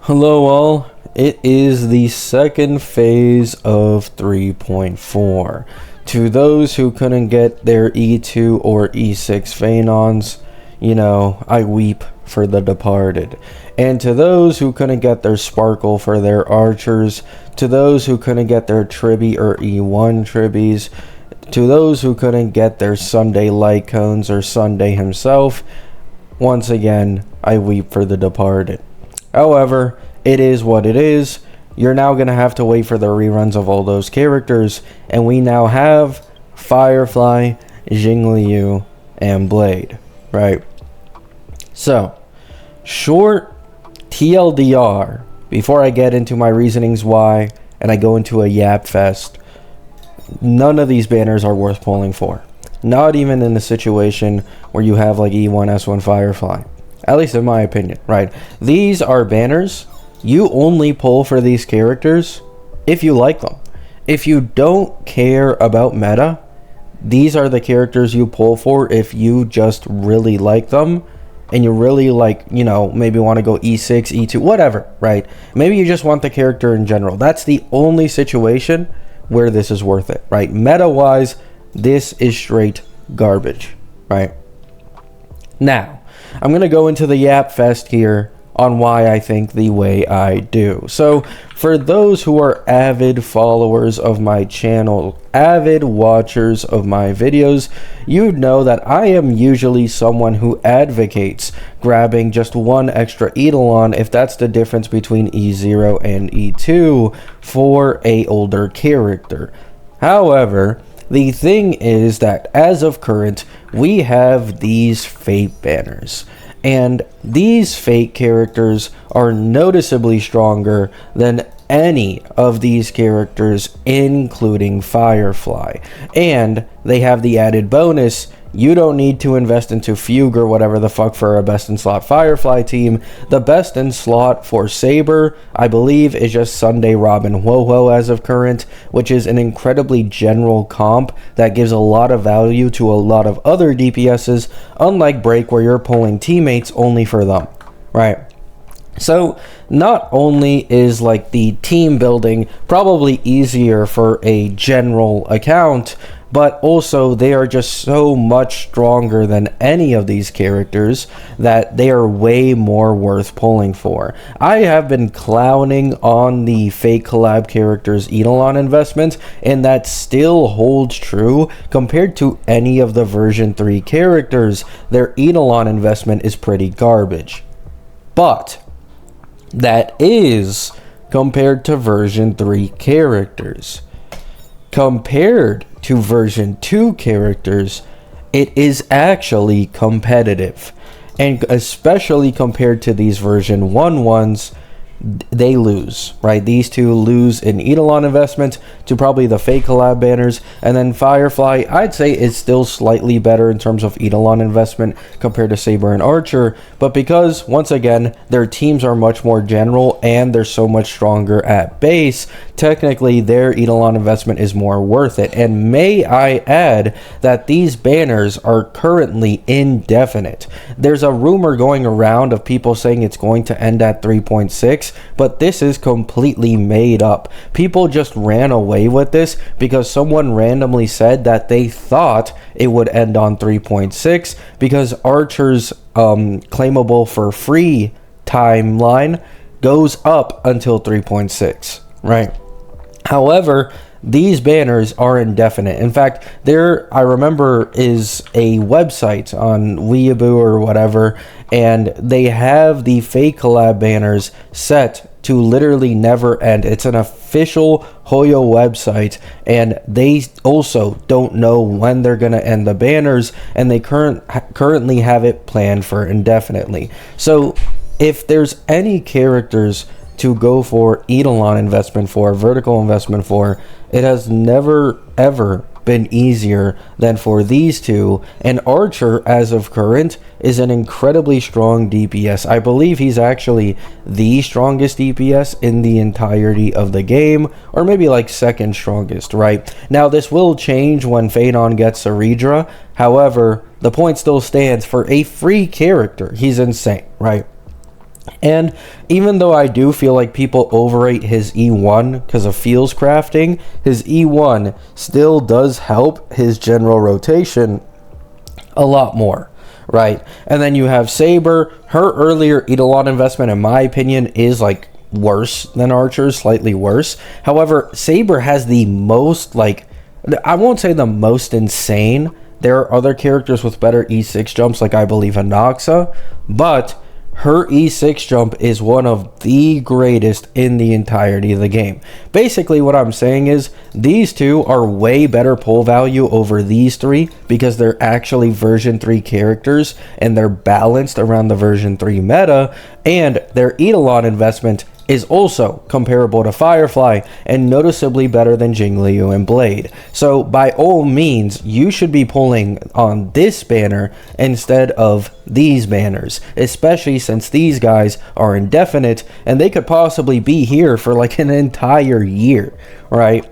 Hello all, it is the second phase of 3.4. To those who couldn't get their E2 or E6 Phaenons, I weep for the departed. And to those who couldn't get their Sparkle for their archers, to those who couldn't get their Tribby or E1 Tribbies, to those who couldn't get their Sunday Light Cones or Sunday himself, once again, I weep for the departed. However, it is what it is. You're now going to have to wait for the reruns of all those characters, and we now have Firefly, Jingliu, and Blade, right? So, short TLDR, before I get into my reasonings why, and I go into a yap fest, none of these banners are worth pulling for. Not even in a situation where you have like E1, S1 Firefly. At least in my opinion, right? These are banners. You only pull for these characters if you like them. If you don't care about meta, these are the characters you pull for if you just really like them and you really like, maybe want to go E6, E2, whatever, right? Maybe you just want the character in general. That's the only situation where this is worth it, right? Meta-wise, this is straight garbage, right? Now, I'm going to go into the Yap Fest here on why I think the way I do. So, for those who are avid followers of my channel, avid watchers of my videos, you know that I am usually someone who advocates grabbing just one extra Eelon if that's the difference between E0 and E2 for a older character. However, the thing is that as of current, we have these Fate banners. And these Fate characters are noticeably stronger than any of these characters, including Firefly. And they have the added bonus, you don't need to invest into Fugue or whatever the fuck for a best in slot Firefly team. The best in slot for Saber, I believe, is just Sunday Robin Ho-Ho as of current, which is an incredibly general comp that gives a lot of value to a lot of other DPSs, unlike Break where you're pulling teammates only for them, right? So, not only is like the team building probably easier for a general account, but also they are just so much stronger than any of these characters that they are way more worth pulling for. I have been clowning on the fake collab characters Eelon Investment, and that still holds true compared to any of the version 3 characters. Their Eelon Investment is pretty garbage. But that is compared to version 3 characters. Compared to version 2 characters, it is actually competitive. And especially compared to these version 1 ones, they lose, right? These two lose in Eelon Investment to probably the fake collab banners, and then Firefly, I'd say, is still slightly better in terms of Eelon Investment compared to Saber and Archer, but because, once again, their teams are much more general and they're so much stronger at base, technically their Eelon Investment is more worth it. And may I add that these banners are currently indefinite. There's a rumor going around of people saying it's going to end at 3.6, but this is completely made up. People just ran away with this because someone randomly said that they thought it would end on 3.6 because Archer's claimable for free timeline goes up until 3.6, right? However, these banners are indefinite. In fact, there, I remember, is a website on Weeaboo or whatever, and they have the fake collab banners set to literally never end. It's an official Hoyo website, and they also don't know when they're going to end the banners, and they currently have it planned for indefinitely. So, if there's any characters to go for Eelon Investment for, vertical investment for, it has never ever been easier than for these two. And Archer, as of current, is an incredibly strong DPS. I believe he's actually the strongest DPS in the entirety of the game, or maybe like second strongest, right? Now this will change when Phaedon gets Saridra. However, the point still stands, for a free character, he's insane, right? And even though I do feel like people overrate his E1 because of feels crafting, his E1 still does help his general rotation a lot more, right? And then you have Saber. Her earlier Eelon investment, in my opinion, is like worse than Archer's, slightly worse. However, Saber has the most, like, I won't say the most insane. There are other characters with better E6 jumps, like I believe Anaxa, but her E6 jump is one of the greatest in the entirety of the game. Basically, what I'm saying is these two are way better pull value over these three because they're actually version 3 characters and they're balanced around the version 3 meta, and their Eelon investment is also comparable to Firefly and noticeably better than Jingliu and Blade. So by all means, you should be pulling on this banner instead of these banners, especially since these guys are indefinite and they could possibly be here for like an entire year, right?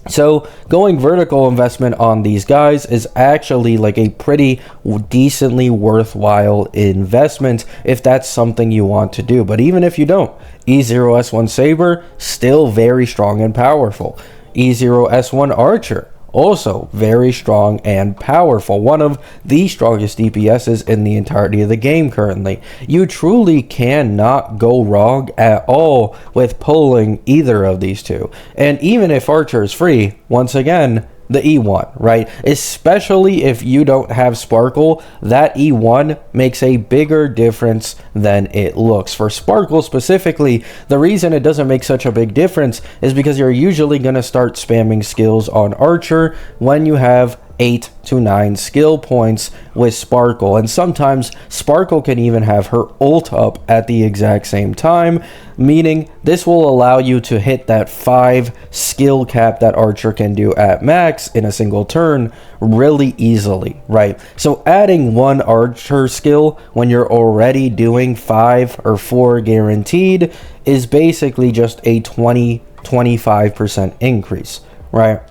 So going vertical investment on these guys is actually like a pretty decently worthwhile investment if that's something you want to do. But even if you don't, E0S1 Saber, still very strong and powerful. E0S1 Archer, also very strong and powerful. One of the strongest DPSs in the entirety of the game currently. You truly cannot go wrong at all with pulling either of these two. And even if Archer is free, once again, the E1, right? Especially if you don't have Sparkle, that E1 makes a bigger difference than it looks. For Sparkle specifically, the reason it doesn't make such a big difference is because you're usually going to start spamming skills on Archer when you have 8 to 9 skill points with Sparkle, and sometimes Sparkle can even have her ult up at the exact same time, meaning this will allow you to hit that 5 skill cap that Archer can do at max in a single turn really easily, right? So adding one Archer skill when you're already doing 5 or 4 guaranteed is basically just a 20-25% increase, right?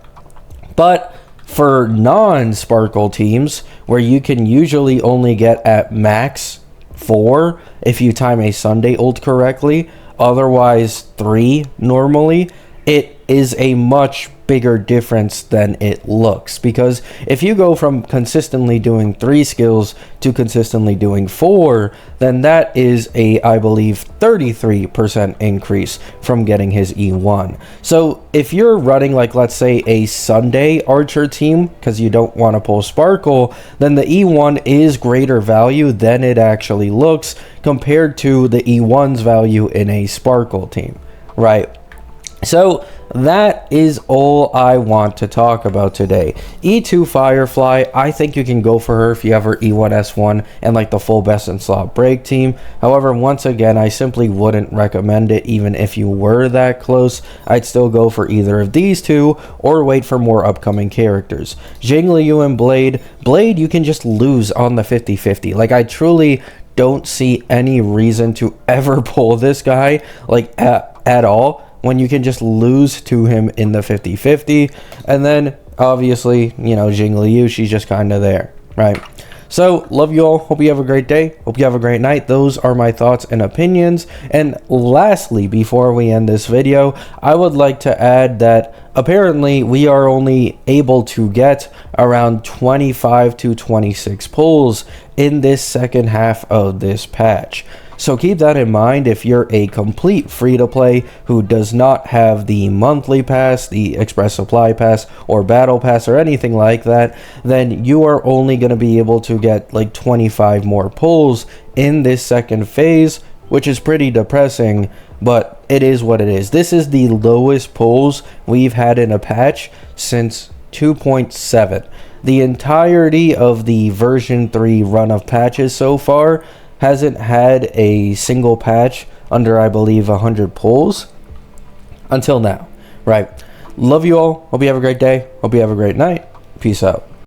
But for non-Sparkle teams, where you can usually only get at max 4 if you time a Sunday ult correctly, otherwise 3 normally, it is a much bigger difference than it looks. Because if you go from consistently doing 3 skills to consistently doing 4, then that is a, I believe, 33% increase from getting his E1. So if you're running, like, let's say a Sunday Archer team because you don't want to pull Sparkle, then the E1 is greater value than it actually looks compared to the E1's value in a Sparkle team, right? So that is all I want to talk about today. E2 Firefly, I think you can go for her if you have her E1S1 and like the full best in slot break team. However, once again, I simply wouldn't recommend it even if you were that close. I'd still go for either of these two or wait for more upcoming characters. Jingliu and Blade, you can just lose on the 50-50. Like, I truly don't see any reason to ever pull this guy, like, at all, when you can just lose to him in the 50-50. And then obviously, you know, Jingliu, she's just kind of there, right? So love you all. Hope you have a great day. Hope you have a great night. Those are my thoughts and opinions. And lastly, before we end this video, I would like to add that apparently we are only able to get around 25 to 26 pulls in this second half of this patch. So keep that in mind. If you're a complete free-to-play who does not have the monthly pass, the express supply pass, or battle pass, or anything like that, then you are only going to be able to get like 25 more pulls in this second phase, which is pretty depressing, but it is what it is. This is the lowest pulls we've had in a patch since 2.7. The entirety of the version 3 run of patches so far hasn't had a single patch under, I believe, 100 pulls until now, right? Love you all. Hope you have a great day. Hope you have a great night. Peace out.